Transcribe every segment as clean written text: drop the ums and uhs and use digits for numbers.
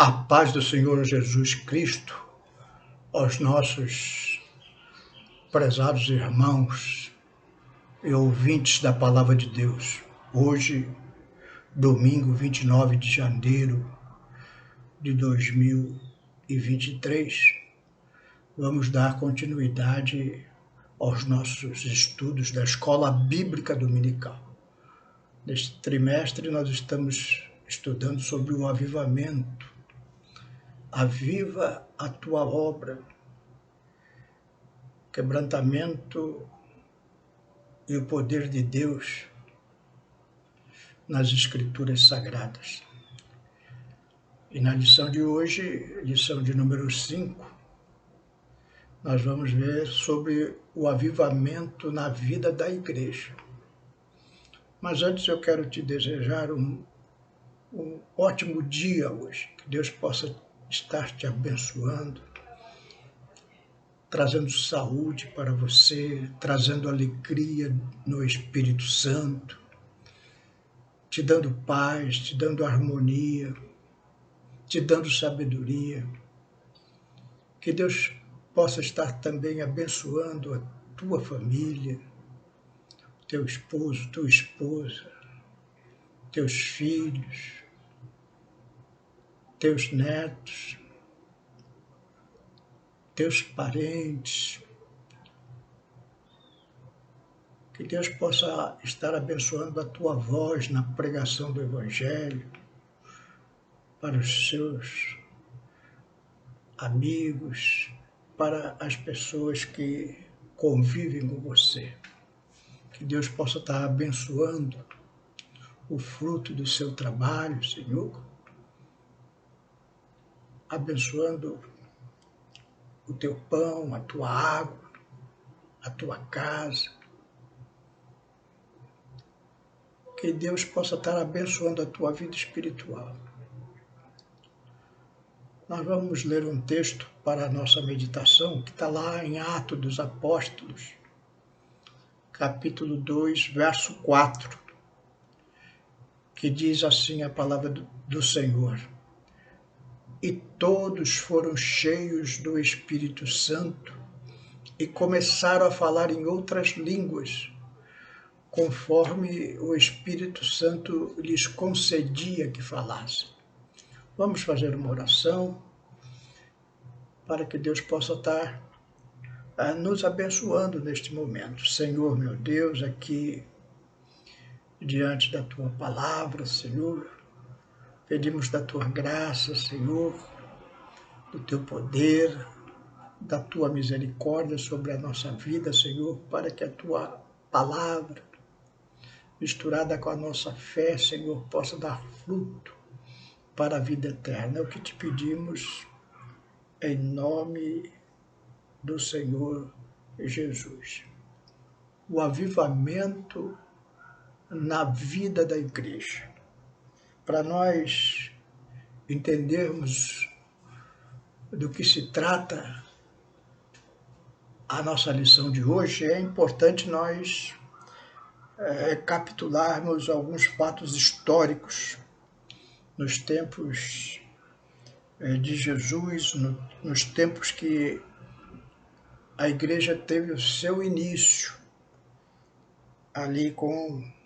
A paz do Senhor Jesus Cristo aos nossos prezados irmãos e ouvintes da Palavra de Deus. Hoje, domingo 29 de janeiro de 2023, vamos dar continuidade aos nossos estudos da Escola Bíblica Dominical. Neste trimestre, nós estamos estudando sobre o avivamento. Aviva a tua obra, quebrantamento e o poder de Deus nas Escrituras Sagradas. E na lição de hoje, lição de número 5, nós vamos ver sobre o avivamento na vida da igreja. Mas antes eu quero te desejar um ótimo dia hoje, que Deus possa estar te abençoando, trazendo saúde para você, trazendo alegria no Espírito Santo, te dando paz, te dando harmonia, te dando sabedoria. Que Deus possa estar também abençoando a tua família, teu esposo, tua esposa, teus filhos, teus netos, teus parentes. Que Deus possa estar abençoando a tua voz na pregação do Evangelho para os seus amigos, para as pessoas que convivem com você. Que Deus possa estar abençoando o fruto do seu trabalho, Senhor, abençoando o teu pão, a tua água, a tua casa. Que Deus possa estar abençoando a tua vida espiritual. Nós vamos ler um texto para a nossa meditação, que está lá em Atos dos Apóstolos, capítulo 2, verso 4, que diz assim a palavra do Senhor: E todos foram cheios do Espírito Santo e começaram a falar em outras línguas, conforme o Espírito Santo lhes concedia que falassem. Vamos fazer uma oração para que Deus possa estar nos abençoando neste momento. Senhor, meu Deus, aqui diante da tua palavra, Senhor, pedimos da tua graça, Senhor, do teu poder, da tua misericórdia sobre a nossa vida, Senhor, para que a tua palavra, misturada com a nossa fé, Senhor, possa dar fruto para a vida eterna. É o que te pedimos em nome do Senhor Jesus. O avivamento na vida da igreja. Para nós entendermos do que se trata a nossa lição de hoje, é importante nós recapitularmos alguns fatos históricos nos tempos de Jesus, nos tempos que a igreja teve o seu início ali com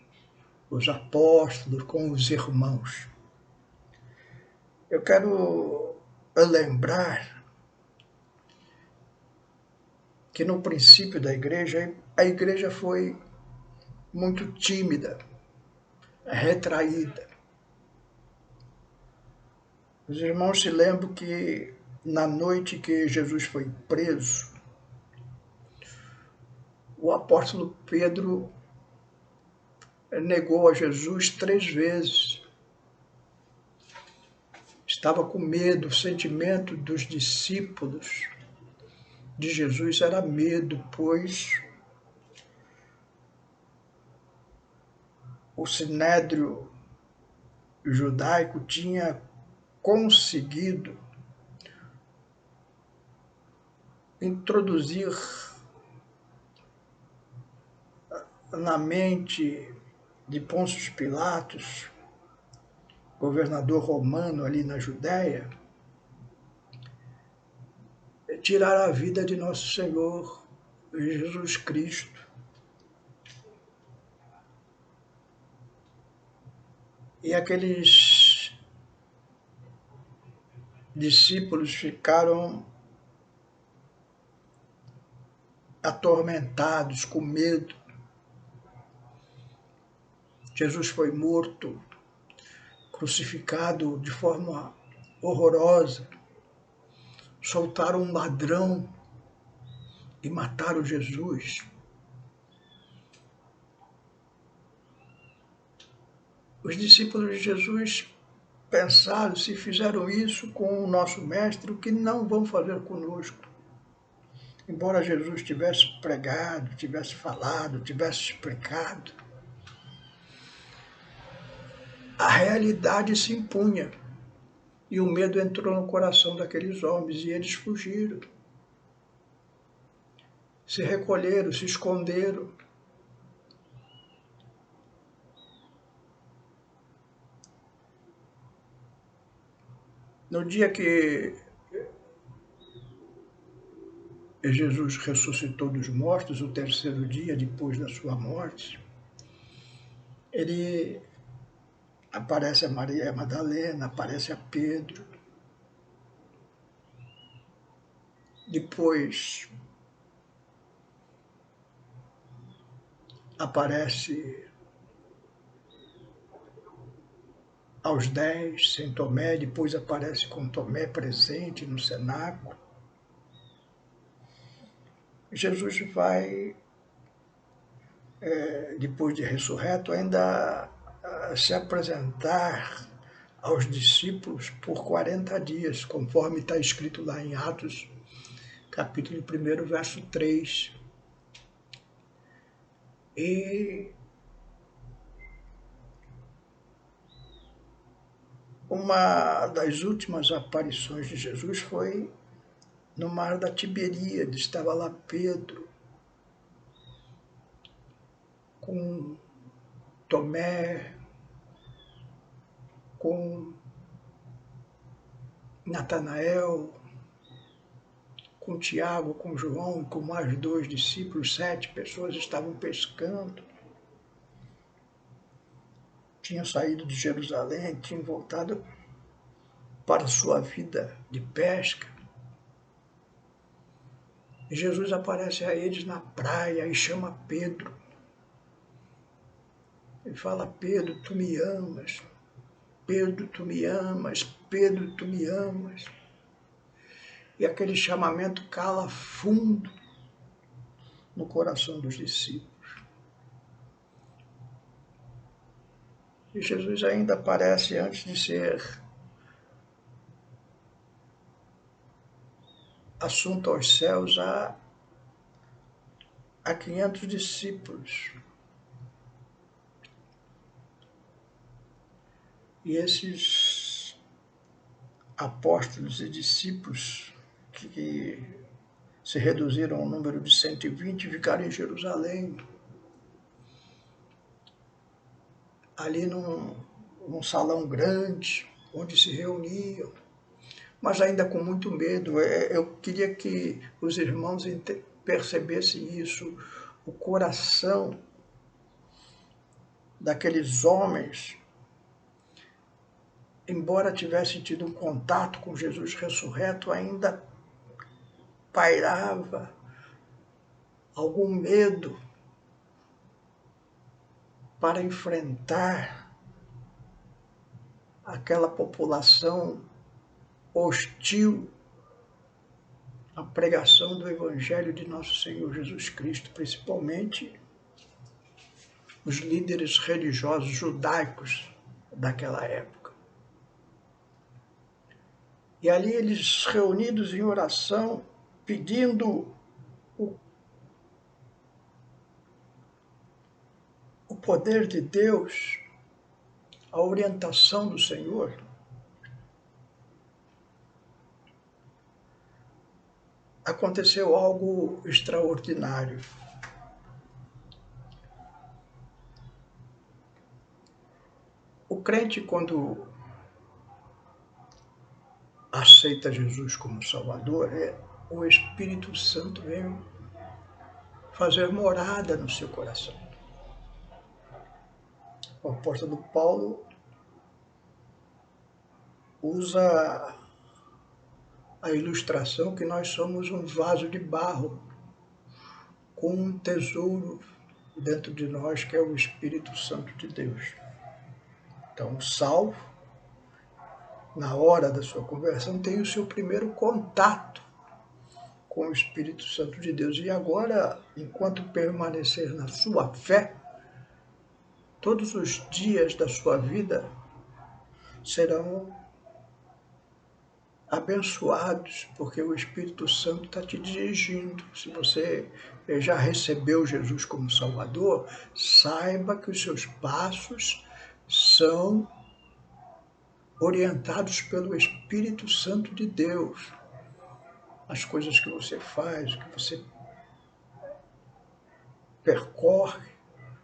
os apóstolos, com os irmãos. Eu quero lembrar que no princípio da igreja, a igreja foi muito tímida, retraída. Os irmãos se lembram que na noite que Jesus foi preso, o apóstolo Pedro negou a Jesus 3 vezes. Estava com medo, o sentimento dos discípulos de Jesus era medo, pois o sinédrio judaico tinha conseguido introduzir na mente de Pôncio Pilatos, governador romano ali na Judéia, tirar a vida de nosso Senhor Jesus Cristo. E aqueles discípulos ficaram atormentados, com medo. Jesus foi morto, crucificado de forma horrorosa. Soltaram um ladrão e mataram Jesus. Os discípulos de Jesus pensaram, se fizeram isso com o nosso mestre, o que não vão fazer conosco? Embora Jesus tivesse pregado, tivesse falado, tivesse explicado, a realidade se impunha e o medo entrou no coração daqueles homens e eles fugiram. Se recolheram, se esconderam. No dia que Jesus ressuscitou dos mortos, o terceiro dia depois da sua morte, ele aparece a Maria Madalena, aparece a Pedro. Depois aparece aos 10, sem Tomé, depois aparece com Tomé presente no cenáculo. Jesus vai, depois de ressurreto, ainda se apresentar aos discípulos por 40 dias, conforme está escrito lá em Atos, capítulo 1, verso 3. E uma das últimas aparições de Jesus foi no mar da Tiberíades. Estava lá Pedro com Tomé, com Natanael, com Tiago, com João e com mais 2 discípulos. 7 pessoas estavam pescando. Tinham saído de Jerusalém, tinham voltado para a sua vida de pesca. E Jesus aparece a eles na praia e chama Pedro. Ele fala: Pedro, tu me amas. Pedro, tu me amas. Pedro, tu me amas. E aquele chamamento cala fundo no coração dos discípulos. E Jesus ainda aparece antes de ser assunto aos céus a 500 discípulos. E esses apóstolos e discípulos que se reduziram ao número de 120 ficaram em Jerusalém, ali num salão grande, onde se reuniam, mas ainda com muito medo. Eu queria que os irmãos percebessem isso, o coração daqueles homens, embora tivessem tido um contato com Jesus ressurreto, ainda pairava algum medo para enfrentar aquela população hostil à pregação do Evangelho de nosso Senhor Jesus Cristo, principalmente os líderes religiosos judaicos daquela época. E ali eles, reunidos em oração, pedindo o poder de Deus, a orientação do Senhor, aconteceu algo extraordinário. O crente, quando aceita Jesus como Salvador, o Espírito Santo vem fazer morada no seu coração. O apóstolo Paulo usa a ilustração que nós somos um vaso de barro com um tesouro dentro de nós, que é o Espírito Santo de Deus. Então, o salvo, na hora da sua conversão, tem o seu primeiro contato com o Espírito Santo de Deus. E agora, enquanto permanecer na sua fé, todos os dias da sua vida serão abençoados, porque o Espírito Santo está te dirigindo. Se você já recebeu Jesus como Salvador, saiba que os seus passos são orientados pelo Espírito Santo de Deus. As coisas que você faz, que você percorre,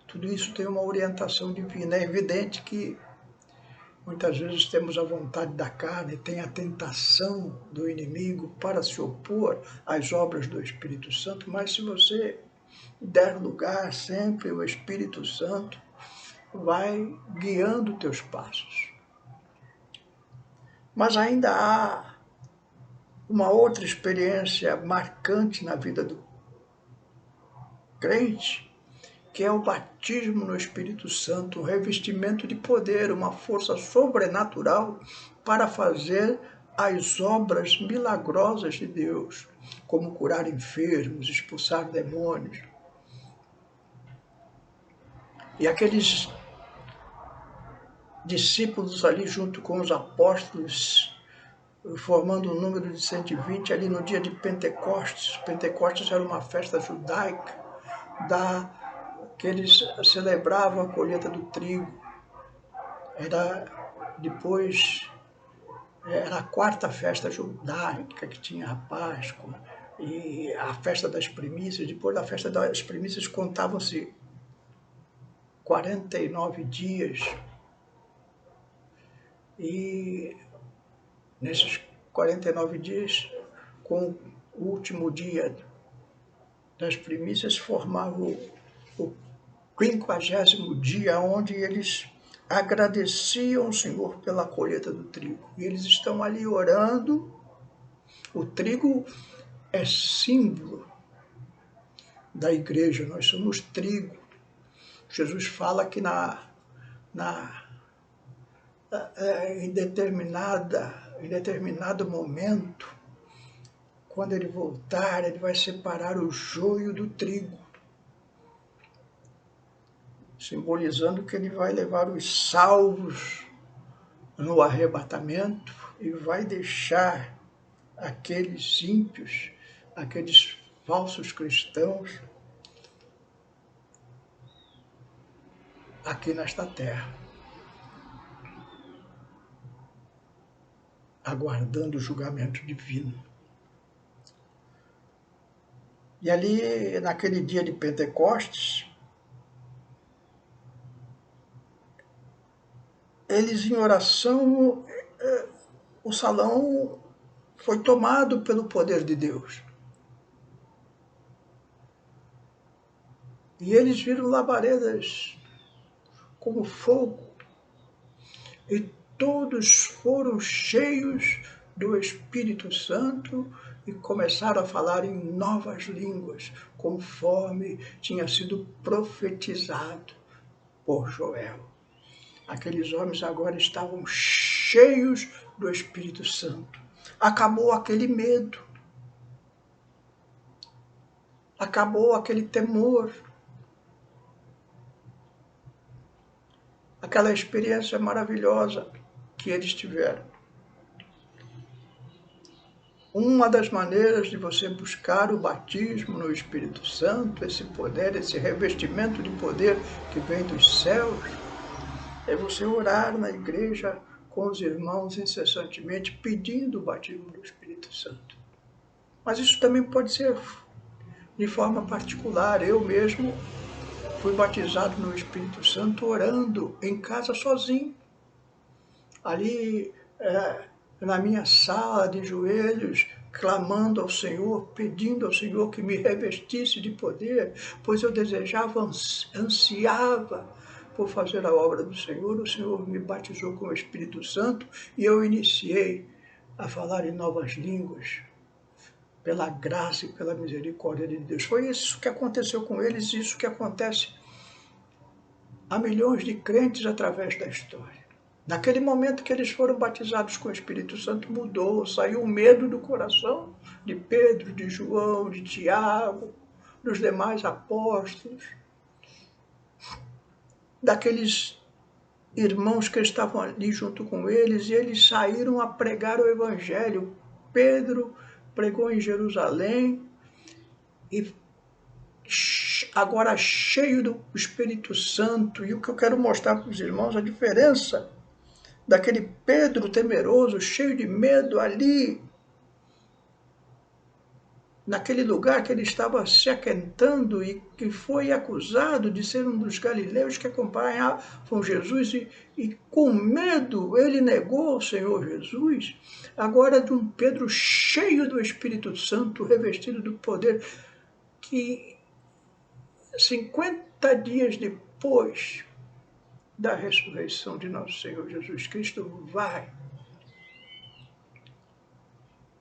tudo isso tem uma orientação divina. É evidente que muitas vezes temos a vontade da carne, tem a tentação do inimigo para se opor às obras do Espírito Santo, mas se você der lugar sempre, o Espírito Santo vai guiando teus passos. Mas ainda há uma outra experiência marcante na vida do crente, que é o batismo no Espírito Santo, um revestimento de poder, uma força sobrenatural para fazer as obras milagrosas de Deus, como curar enfermos, expulsar demônios. E aqueles discípulos ali junto com os apóstolos, formando um número de 120 ali no dia de Pentecostes. Pentecostes era uma festa judaica que eles celebravam a colheita do trigo. Era a quarta festa judaica, que tinha a Páscoa e a festa das primícias. Depois da festa das primícias contavam-se 49 dias. E nesses 49 dias, com o último dia das primícias, formava o 50º dia, onde eles agradeciam o Senhor pela colheita do trigo. E eles estão ali orando. O trigo é símbolo da igreja, nós somos trigo. Jesus fala que em determinado momento, quando ele voltar, ele vai separar o joio do trigo, simbolizando que ele vai levar os salvos no arrebatamento e vai deixar aqueles ímpios, aqueles falsos cristãos aqui nesta terra, aguardando o julgamento divino. E ali, naquele dia de Pentecostes, eles em oração, o salão foi tomado pelo poder de Deus. E eles viram labaredas como fogo, e todos foram cheios do Espírito Santo e começaram a falar em novas línguas, conforme tinha sido profetizado por Joel. Aqueles homens agora estavam cheios do Espírito Santo. Acabou aquele medo. Acabou aquele temor. Aquela experiência maravilhosa que eles tiveram. Uma das maneiras de você buscar o batismo no Espírito Santo, esse poder, esse revestimento de poder que vem dos céus, é você orar na igreja com os irmãos incessantemente, pedindo o batismo do Espírito Santo. Mas isso também pode ser de forma particular. Eu mesmo fui batizado no Espírito Santo orando em casa sozinho. Ali na minha sala de joelhos, clamando ao Senhor, pedindo ao Senhor que me revestisse de poder, pois eu desejava, ansiava por fazer a obra do Senhor. O Senhor me batizou com o Espírito Santo e eu iniciei a falar em novas línguas, pela graça e pela misericórdia de Deus. Foi isso que aconteceu com eles, isso que acontece a milhões de crentes através da história. Naquele momento que eles foram batizados com o Espírito Santo, mudou, saiu o medo do coração de Pedro, de João, de Tiago, dos demais apóstolos, daqueles irmãos que estavam ali junto com eles, e eles saíram a pregar o Evangelho. Pedro pregou em Jerusalém, e agora cheio do Espírito Santo. E o que eu quero mostrar para os irmãos, a diferença daquele Pedro temeroso, cheio de medo ali, naquele lugar que ele estava se aquentando e que foi acusado de ser um dos galileus que acompanhavam Jesus, e com medo ele negou o Senhor Jesus. Agora de um Pedro cheio do Espírito Santo, revestido do poder, que 50 dias depois da ressurreição de nosso Senhor Jesus Cristo, vai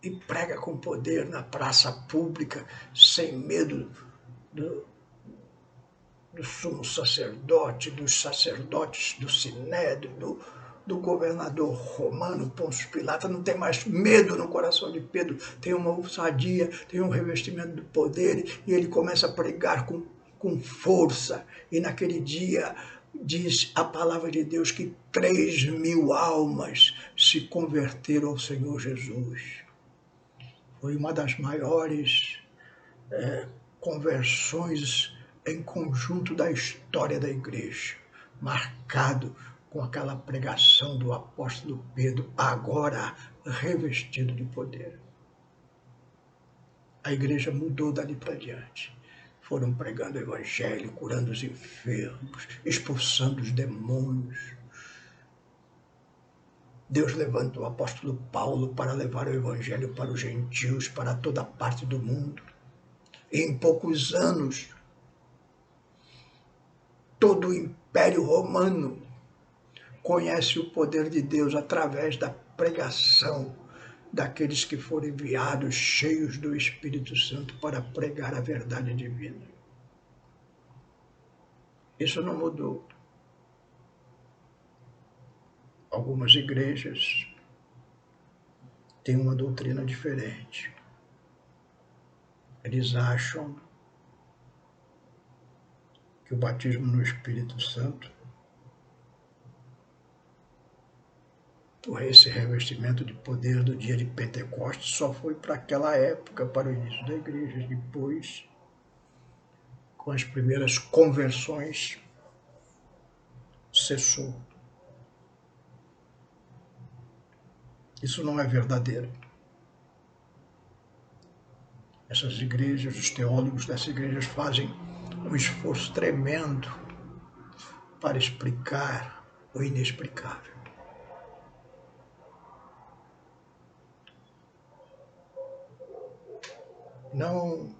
e prega com poder na praça pública, sem medo do sumo sacerdote, dos sacerdotes do Sinédrio, do governador romano, Pôncio Pilatos. Não tem mais medo no coração de Pedro, tem uma ousadia, tem um revestimento do poder, e ele começa a pregar com força. E naquele dia, diz a palavra de Deus que 3.000 almas se converteram ao Senhor Jesus. Foi uma das maiores conversões em conjunto da história da igreja, marcado com aquela pregação do apóstolo Pedro, agora revestido de poder. A igreja mudou dali para diante. Foram pregando o evangelho, curando os enfermos, expulsando os demônios. Deus levantou o apóstolo Paulo para levar o evangelho para os gentios, para toda parte do mundo. E em poucos anos, todo o Império Romano conhece o poder de Deus através da pregação daqueles que foram enviados cheios do Espírito Santo para pregar a verdade divina. Isso não mudou. Algumas igrejas têm uma doutrina diferente. Eles acham que o batismo no Espírito Santo, por esse revestimento de poder do dia de Pentecostes, só foi para aquela época, para o início da igreja. Depois, com as primeiras conversões, cessou. Isso não é verdadeiro. Essas igrejas, os teólogos dessas igrejas fazem um esforço tremendo para explicar o inexplicável. Não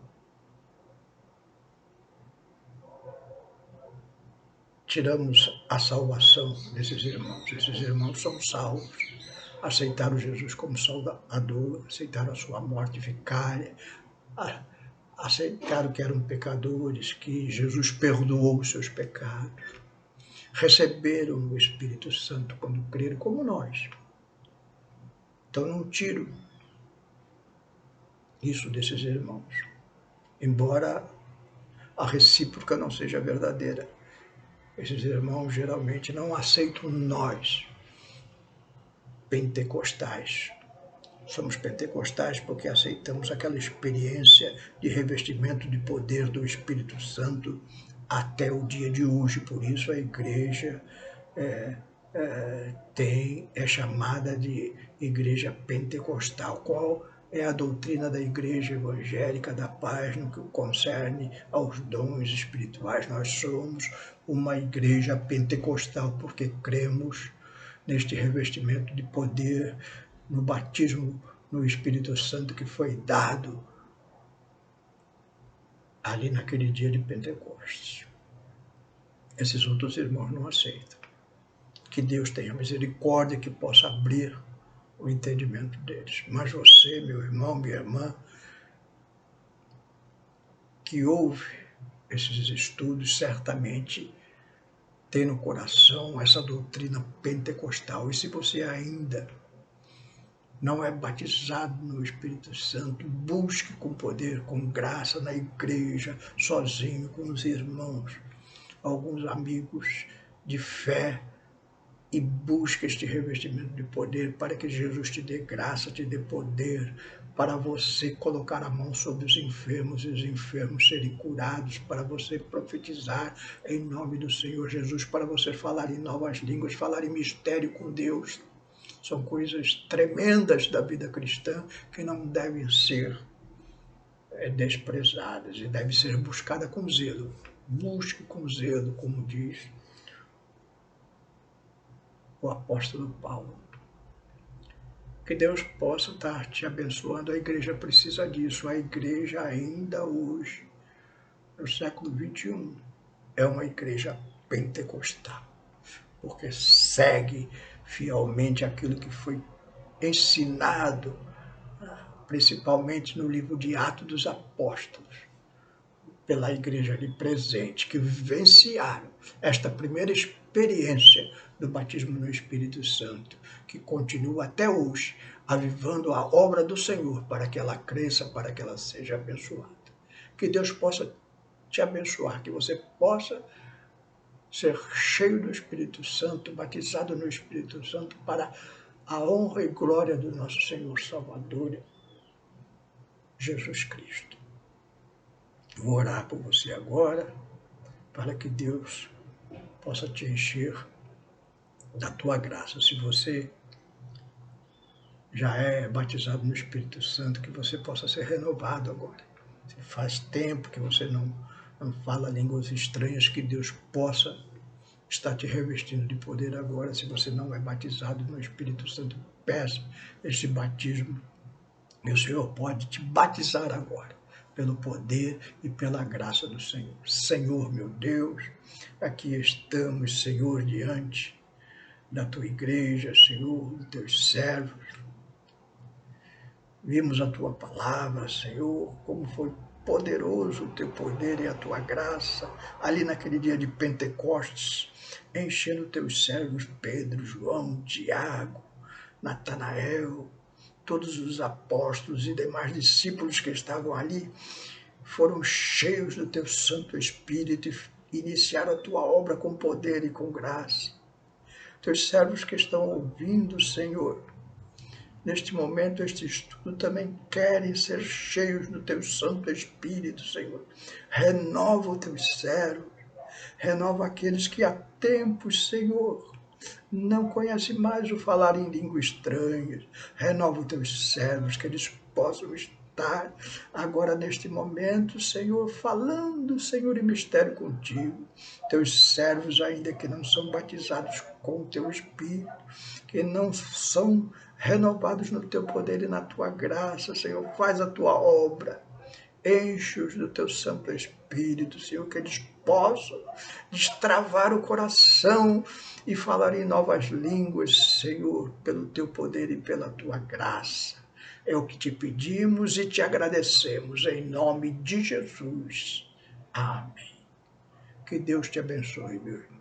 tiramos a salvação desses irmãos. Esses irmãos são salvos. Aceitaram Jesus como Salvador, aceitaram a sua morte vicária, aceitaram que eram pecadores, que Jesus perdoou os seus pecados, receberam o Espírito Santo quando creram, como nós. Então não tiro isso desses irmãos, embora a recíproca não seja verdadeira. Esses irmãos geralmente não aceitam nós, pentecostais. Somos pentecostais porque aceitamos aquela experiência de revestimento de poder do Espírito Santo até o dia de hoje. Por isso a igreja é chamada de igreja pentecostal. Qual é a doutrina da igreja evangélica da paz no que concerne aos dons espirituais? Nós somos uma igreja pentecostal porque cremos neste revestimento de poder, no batismo no Espírito Santo que foi dado ali naquele dia de Pentecostes. Esses outros irmãos não aceitam. Que Deus tenha misericórdia, que possa abrir o entendimento deles. Mas você, meu irmão, minha irmã, que ouve esses estudos, certamente tem no coração essa doutrina pentecostal. E se você ainda não é batizado no Espírito Santo, busque com poder, com graça na igreja, sozinho, com os irmãos, alguns amigos de fé, e busque este revestimento de poder para que Jesus te dê graça, te dê poder, para você colocar a mão sobre os enfermos e os enfermos serem curados, para você profetizar em nome do Senhor Jesus, para você falar em novas línguas, falar em mistério com Deus. São coisas tremendas da vida cristã que não devem ser desprezadas e devem ser buscadas com zelo. Busque com zelo, como diz o apóstolo Paulo. Que Deus possa estar te abençoando. A igreja precisa disso. A igreja ainda hoje, no século XXI, é uma igreja pentecostal, porque segue fielmente aquilo que foi ensinado, principalmente no livro de Atos dos Apóstolos, pela igreja ali presente, que vivenciaram esta primeira experiência do batismo no Espírito Santo, que continua até hoje, avivando a obra do Senhor para que ela cresça, para que ela seja abençoada. Que Deus possa te abençoar, que você possa ser cheio do Espírito Santo, batizado no Espírito Santo, para a honra e glória do nosso Senhor Salvador, Jesus Cristo. Vou orar por você agora, para que Deus possa te encher da tua graça. Se você já é batizado no Espírito Santo, que você possa ser renovado agora. Se faz tempo que você não fala línguas estranhas, que Deus possa estar te revestindo de poder agora. Se você não é batizado no Espírito Santo, peça este batismo. E o Senhor pode te batizar agora, pelo poder e pela graça do Senhor. Senhor, meu Deus, aqui estamos, Senhor, diante da tua igreja, Senhor, dos teus servos. Vimos a tua palavra, Senhor, como foi poderoso o teu poder e a tua graça, ali naquele dia de Pentecostes, enchendo teus servos Pedro, João, Tiago, Natanael, todos os apóstolos e demais discípulos que estavam ali, foram cheios do teu Santo Espírito e iniciaram a tua obra com poder e com graça. Teus servos que estão ouvindo, Senhor, neste momento, este estudo, também querem ser cheios do teu Santo Espírito, Senhor. Renova os teus servos, renova aqueles que há tempos, Senhor, não conhecem mais o falar em língua estranha. Renova os teus servos, que eles possam estar agora neste momento, Senhor, falando, Senhor, em mistério contigo. Teus servos ainda que não são batizados com o teu Espírito, que não são renovados no teu poder e na tua graça, Senhor, faz a tua obra. Enche-os do teu Santo Espírito, Senhor, que eles possam destravar o coração e falar em novas línguas, Senhor, pelo teu poder e pela tua graça. É o que te pedimos e te agradecemos, em nome de Jesus. Amém. Que Deus te abençoe, meu irmão.